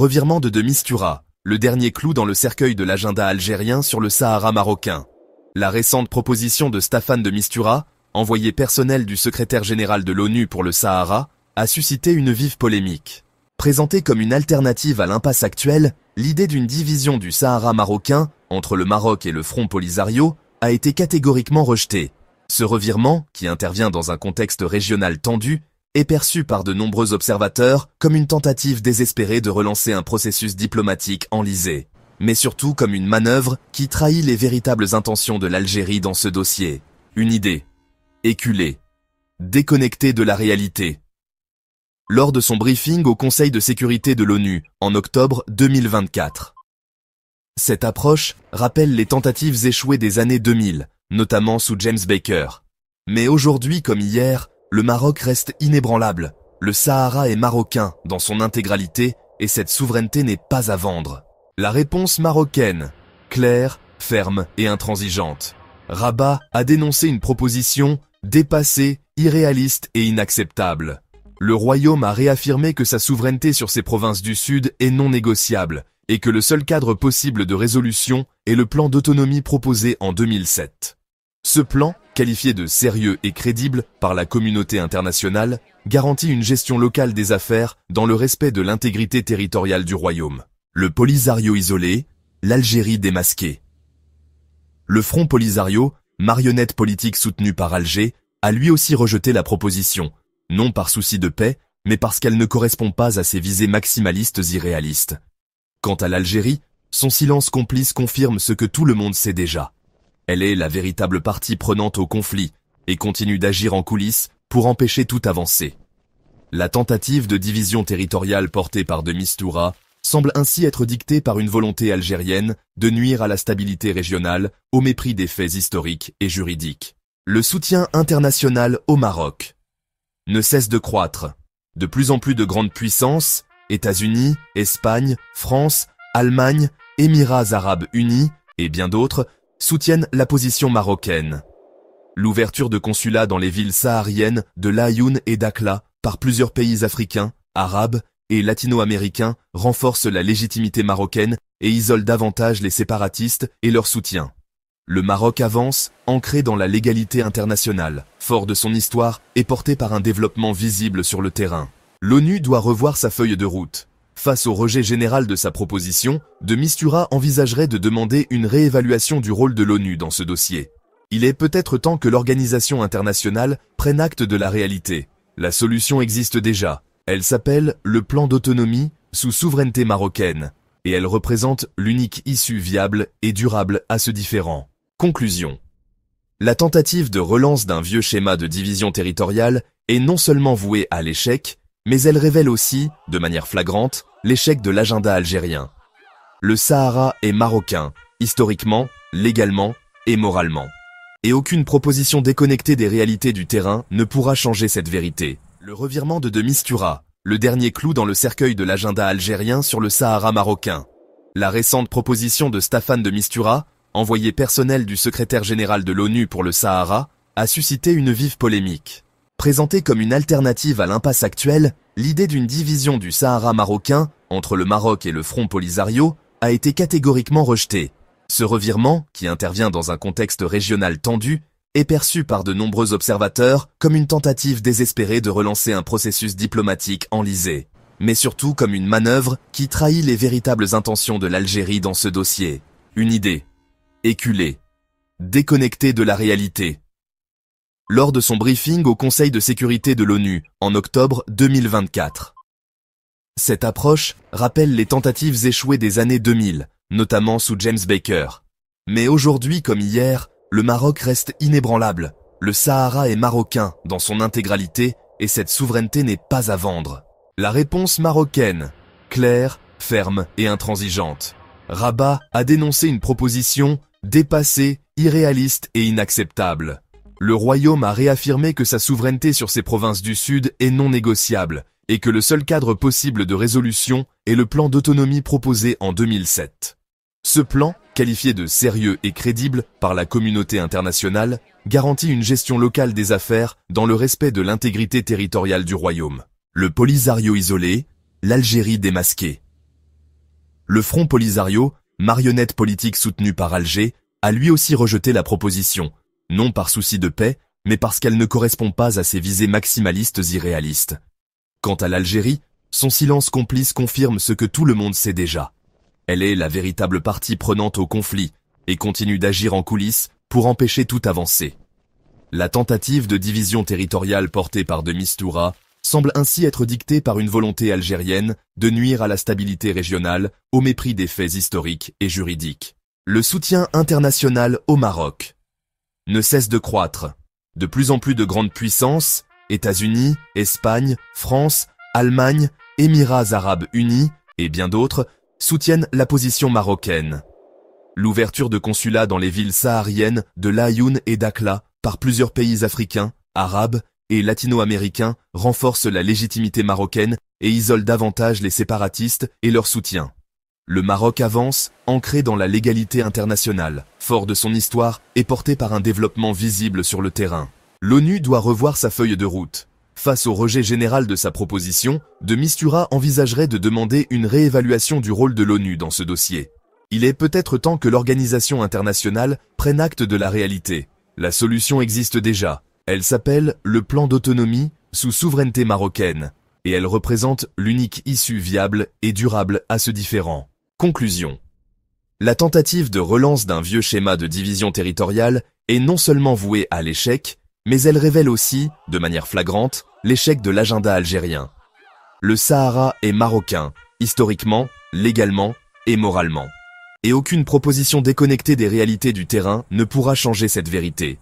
revirement de Mistura, le dernier clou dans le cercueil de l'agenda algérien sur le Sahara marocain. La récente proposition de Staffan de Mistura, envoyé personnel du secrétaire général de l'ONU pour le Sahara, a suscité une vive polémique. Présentée comme une alternative à l'impasse actuelle, l'idée d'une division du Sahara marocain entre le Maroc et le Front Polisario a été catégoriquement rejetée. Ce revirement, qui intervient dans un contexte régional tendu, est perçu par de nombreux observateurs comme une tentative désespérée de relancer un processus diplomatique enlisé, mais surtout comme une manœuvre qui trahit les véritables intentions de l'Algérie dans ce dossier. Une idée éculée, déconnectée de la réalité. Lors de son briefing au Conseil de sécurité de l'ONU en octobre 2024. Cette approche rappelle les tentatives échouées des années 2000, notamment sous James Baker. Mais aujourd'hui comme hier, le Maroc reste inébranlable. Le Sahara est marocain dans son intégralité et cette souveraineté n'est pas à vendre. La réponse marocaine, claire, ferme et intransigeante. Rabat a dénoncé une proposition dépassée, irréaliste et inacceptable. Le royaume a réaffirmé que sa souveraineté sur ses provinces du Sud est non négociable et que le seul cadre possible de résolution est le plan d'autonomie proposé en 2007. Ce plan, qualifié de sérieux et crédible par la communauté internationale, garantit une gestion locale des affaires dans le respect de l'intégrité territoriale du royaume. Le Polisario isolé, l'Algérie démasquée. Le Front Polisario, marionnette politique soutenue par Alger, a lui aussi rejeté la proposition, non par souci de paix, mais parce qu'elle ne correspond pas à ses visées maximalistes irréalistes. Quant à l'Algérie, son silence complice confirme ce que tout le monde sait déjà. Elle est la véritable partie prenante au conflit et continue d'agir en coulisses pour empêcher toute avancée. La tentative de division territoriale portée par de Mistura semble ainsi être dictée par une volonté algérienne de nuire à la stabilité régionale au mépris des faits historiques et juridiques. Le soutien international au Maroc ne cesse de croître. De plus en plus de grandes puissances, États-Unis, Espagne, France, Allemagne, Émirats arabes unis et bien d'autres, soutiennent la position marocaine. L'ouverture de consulats dans les villes sahariennes de Laayoune et Dakhla par plusieurs pays africains, arabes et latino-américains renforce la légitimité marocaine et isole davantage les séparatistes et leur soutien. Le Maroc avance, ancré dans la légalité internationale, fort de son histoire et porté par un développement visible sur le terrain. L'ONU doit revoir sa feuille de route. Face au rejet général de sa proposition, de Mistura envisagerait de demander une réévaluation du rôle de l'ONU dans ce dossier. Il est peut-être temps que l'organisation internationale prenne acte de la réalité. La solution existe déjà. Elle s'appelle le plan d'autonomie sous souveraineté marocaine, et elle représente l'unique issue viable et durable à ce différend. Conclusion. La tentative de relance d'un vieux schéma de division territoriale est non seulement vouée à l'échec, mais elle révèle aussi, de manière flagrante, l'échec de l'agenda algérien. Le Sahara est marocain, historiquement, légalement et moralement. Et aucune proposition déconnectée des réalités du terrain ne pourra changer cette vérité. Le revirement de Mistura, le dernier clou dans le cercueil de l'agenda algérien sur le Sahara marocain. La récente proposition de Staffan de Mistura, envoyé personnel du secrétaire général de l'ONU pour le Sahara, a suscité une vive polémique. Présentée comme une alternative à l'impasse actuelle, l'idée d'une division du Sahara marocain entre le Maroc et le Front Polisario a été catégoriquement rejetée. Ce revirement, qui intervient dans un contexte régional tendu, est perçu par de nombreux observateurs comme une tentative désespérée de relancer un processus diplomatique enlisé, mais surtout comme une manœuvre qui trahit les véritables intentions de l'Algérie dans ce dossier. Une idée éculée, déconnectée de la réalité. Lors de son briefing au Conseil de sécurité de l'ONU en octobre 2024. Cette approche rappelle les tentatives échouées des années 2000, notamment sous James Baker. Mais aujourd'hui comme hier, le Maroc reste inébranlable. Le Sahara est marocain dans son intégralité et cette souveraineté n'est pas à vendre. La réponse marocaine, claire, ferme et intransigeante. Rabat a dénoncé une proposition dépassée, irréaliste et inacceptable. Le royaume a réaffirmé que sa souveraineté sur ses provinces du Sud est non négociable et que le seul cadre possible de résolution est le plan d'autonomie proposé en 2007. Ce plan, qualifié de sérieux et crédible par la communauté internationale, garantit une gestion locale des affaires dans le respect de l'intégrité territoriale du royaume. Le Polisario isolé, l'Algérie démasquée. Le Front Polisario, marionnette politique soutenue par Alger, a lui aussi rejeté la proposition, non par souci de paix, mais parce qu'elle ne correspond pas à ses visées maximalistes irréalistes. Quant à l'Algérie, son silence complice confirme ce que tout le monde sait déjà. Elle est la véritable partie prenante au conflit et continue d'agir en coulisses pour empêcher toute avancée. La tentative de division territoriale portée par de Mistura semble ainsi être dictée par une volonté algérienne de nuire à la stabilité régionale au mépris des faits historiques et juridiques. Le soutien international au Maroc ne cesse de croître. De plus en plus de grandes puissances, États-Unis, Espagne, France, Allemagne, Émirats arabes unis et bien d'autres, soutiennent la position marocaine. L'ouverture de consulats dans les villes sahariennes de Laayoune et Dakhla par plusieurs pays africains, arabes et latino-américains renforce la légitimité marocaine et isole davantage les séparatistes et leur soutien. Le Maroc avance, ancré dans la légalité internationale, fort de son histoire et porté par un développement visible sur le terrain. L'ONU doit revoir sa feuille de route. Face au rejet général de sa proposition, de Mistura envisagerait de demander une réévaluation du rôle de l'ONU dans ce dossier. Il est peut-être temps que l'organisation internationale prenne acte de la réalité. La solution existe déjà. Elle s'appelle le plan d'autonomie sous souveraineté marocaine, et elle représente l'unique issue viable et durable à ce différend. Conclusion. La tentative de relance d'un vieux schéma de division territoriale est non seulement vouée à l'échec, mais elle révèle aussi, de manière flagrante, l'échec de l'agenda algérien. Le Sahara est marocain, historiquement, légalement et moralement. Et aucune proposition déconnectée des réalités du terrain ne pourra changer cette vérité.